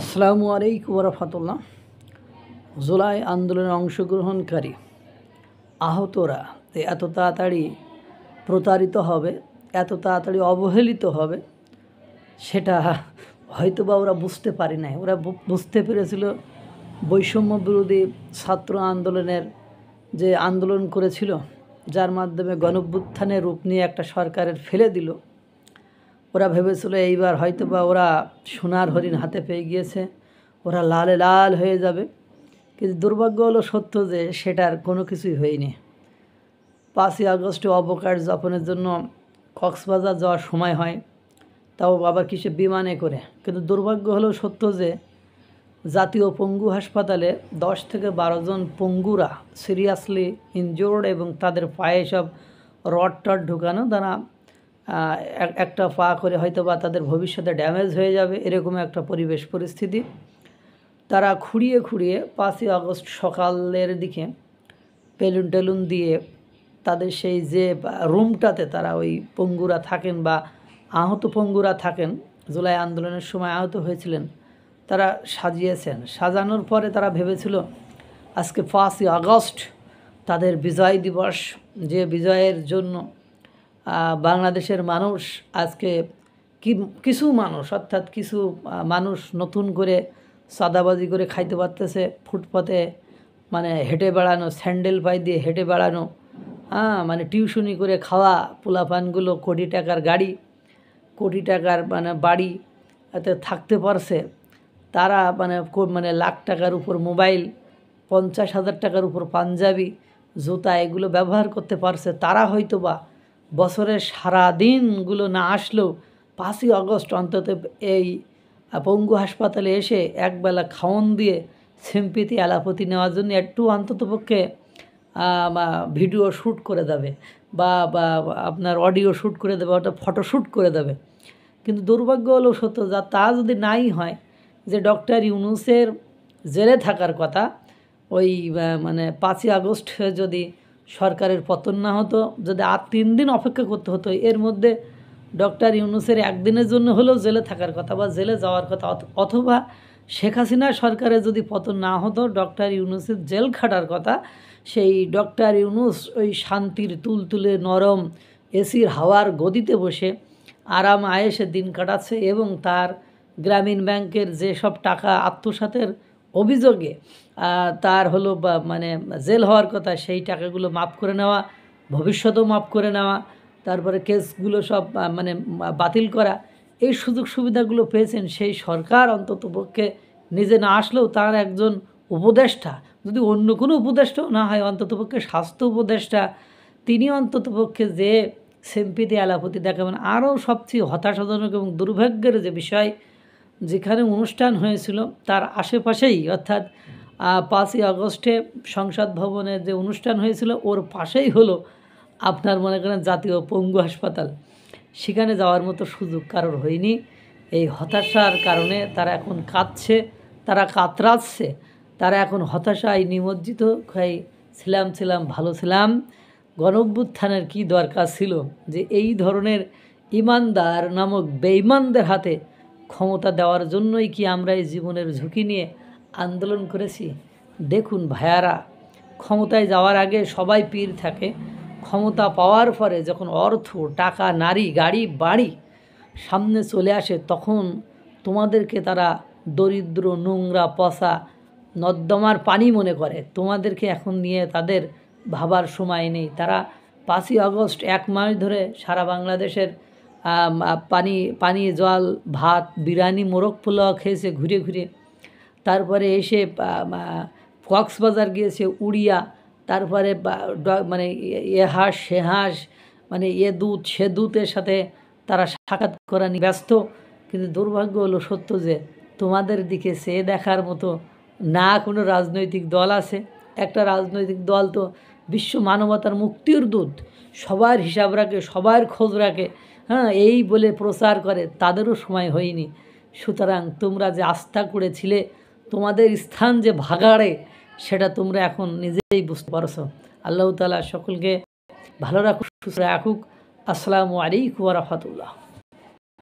আসসালামু আলাইকুম ওয়া রাহমাতুল্লাহ। জুলাই আন্দোলনে অংশগ্রহণকারী আহতরা এত তাড়াতাড়ি প্রতারিত হবে, এত তাড়াতাড়ি অবহেলিত হবে, সেটা হয়তোবা ওরা বুঝতে পারে নাই। ওরা বুঝতে পেরেছিল বৈষম্য বিরোধী ছাত্র আন্দোলনের যে আন্দোলন করেছিল, যার মাধ্যমে গণঅভ্যুত্থানের রূপ নিয়ে একটা সরকারের ফেলে দিল। ওরা ভেবেছিল এইবার হয়তোবা ওরা সোনার হরিণ হাতে পেয়ে গিয়েছে, ওরা লালে লাল হয়ে যাবে। কিন্তু দুর্ভাগ্য হলো সত্য যে সেটার কোনো কিছুই হয়নি। 5ই আগস্টে অবকাশ যাপনের জন্য কক্সবাজার যাওয়ার সময় হয়, তাও আবার কিসে বিমানে করে। কিন্তু দুর্ভাগ্য হলো সত্য যে জাতীয় পঙ্গু হাসপাতালে 10 থেকে 12 জন পঙ্গুরা সিরিয়াসলি ইনজোর্ড এবং তাদের পায়ে সব রড টড ঢুকানো, তারা একটা পা করে হয়তো বা তাদের ভবিষ্যতে ড্যামেজ হয়ে যাবে, এরকম একটা পরিবেশ পরিস্থিতি। তারা খুঁড়িয়ে 5ই আগস্ট সকালের দিকে বেলুন টেলুন দিয়ে তাদের সেই যে রুমটাতে তারা ওই পঙ্গুরা থাকেন বা আহত পঙ্গুরা থাকেন, জুলাই আন্দোলনের সময় আহত হয়েছিলেন, তারা সাজিয়েছেন। সাজানোর পরে তারা ভেবেছিল আজকে 5ই আগস্ট তাদের বিজয় দিবস, যে বিজয়ের জন্য বাংলাদেশের মানুষ আজকে কিছু মানুষ, অর্থাৎ কিছু মানুষ নতুন করে সাদাবাজি করে খাইতে পারতেছে, ফুটপাতে মানে হেঁটে বেড়ানো, স্যান্ডেল পায়ে দিয়ে হেঁটে বেড়ানো, মানে টিউশনি করে খাওয়া পোলাপানগুলো কোটি টাকার গাড়ি, কোটি টাকার মানে বাড়ি এতে থাকতে পারছে। তারা মানে লাখ টাকার উপর মোবাইল, 50,000 টাকার উপর পাঞ্জাবি, জুতা এগুলো ব্যবহার করতে পারছে। তারা হয়তো বা বছরের সারা দিনগুলো না আসলেও 5ই আগস্ট অন্তত এই পঙ্গু হাসপাতালে এসে একবেলা খাওন দিয়ে সিম্পিতি এলাপতি নেওয়ার জন্য একটু অন্ততপক্ষে ভিডিও শ্যুট করে দেবে বা আপনার অডিও শ্যুট করে দেবে, ওটা ফটো শ্যুট করে দেবে। কিন্তু দুর্ভাগ্য হলো সত্য তা যদি নাই হয় যে ডক্টর ইউনূসের জেলে থাকার কথা, ওই মানে 5ই আগস্ট যদি সরকারের পতন না হতো, যদি আর 3 দিন অপেক্ষা করতে হতো, এর মধ্যে ডক্টর ইউনূসের একদিনের জন্য হলেও জেলে থাকার কথা বা জেলে যাওয়ার কথা, অথবা শেখ হাসিনা সরকারের যদি পতন না হতো ডক্টর ইউনূসের জেল খাটার কথা। সেই ডক্টর ইউনূস ওই শান্তির তুলতুলে নরম এসির হাওয়ার গদিতে বসে আরাম আয়েসে দিন কাটাচ্ছে এবং তার গ্রামীণ ব্যাংকের যেসব টাকা আত্মসাতের অভিযোগে তার হলো মানে জেল হওয়ার কথা, সেই টাকাগুলো মাফ করে নেওয়া, ভবিষ্যতেও মাফ করে নেওয়া, তারপরে কেসগুলো সব মানে বাতিল করা, এই সুযোগ সুবিধাগুলো পেয়েছেন সেই সরকার। অন্ততপক্ষে নিজে না আসলেও তার একজন উপদেষ্টা, যদি অন্য কোনো উপদেষ্টাও না হয়, অন্ততপক্ষে স্বাস্থ্য উপদেষ্টা, তিনি অন্ততপক্ষে যে সিম্পিতি এলাপতি দেখাবেন। আরও সবচেয়ে হতাশাজনক এবং দুর্ভাগ্যের যে বিষয়, যেখানে অনুষ্ঠান হয়েছিল তার আশেপাশেই, অর্থাৎ 5ই আগস্টে সংসদ ভবনে যে অনুষ্ঠান হয়েছিল ওর পাশেই হলো আপনার মনে করেন জাতীয় পঙ্গু হাসপাতাল। সেখানে যাওয়ার মতো সুযোগ কারোর হয়নি। এই হতাশার কারণে তারা এখন কাঁদছে, তারা কাতরাচ্ছে, তারা এখন হতাশায় নিমজ্জিত। ছিলাম ভালো ছিলাম, গণঅভ্যুত্থানের কী দরকার ছিল যে এই ধরনের ইমানদার নামক বেঈমানদের হাতে ক্ষমতা দেওয়ার জন্যই কি আমরা এই জীবনের ঝুঁকি নিয়ে আন্দোলন করেছি। দেখুন ভাইয়ারা, ক্ষমতায় যাওয়ার আগে সবাই পীর থাকে, ক্ষমতা পাওয়ার পরে যখন অর্থ, টাকা, নারী, গাড়ি, বাড়ি সামনে চলে আসে, তখন তোমাদেরকে তারা দরিদ্র, নোংরা, পচা, নর্দমার পানি মনে করে। তোমাদেরকে এখন নিয়ে তাদের ভাবার সময় নেই। তারা 5ই আগস্ট 1 মাস ধরে সারা বাংলাদেশের পানি, জল, ভাত, বিরিয়ানি, মোরগ পোলাও খেয়েছে ঘুরে ঘুরে। তারপরে এসে কক্সবাজার গিয়েছে, উড়িয়া, তারপরে মানে এ হাঁস সে হাঁস, মানে এ দূত সে দূতের সাথে তারা সাক্ষাৎ করা নিয়ে ব্যস্ত। কিন্তু দুর্ভাগ্য হলো সত্য যে তোমাদের দিকে চেয়ে দেখার মতো না কোনো রাজনৈতিক দল আছে। একটা রাজনৈতিক দল তো বিশ্ব মানবতার মুক্তির দূত, সবার হিসাব রাখে, সবার খোঁজ রাখে, এই বলে প্রচার করে, তাদেরও সময় হয়নি। সুতরাং তোমরা যে আস্থা করেছিলে তোমাদের স্থান যে ভাগাড়ে, সেটা তোমরা এখন নিজেই বুঝতে পারছো। আল্লাহ তাআলা সকলকে ভালো রাখুক, সুস্থ রাখুক। আসসালামু আলাইকুম ওয়া রাহমাতুল্লাহ।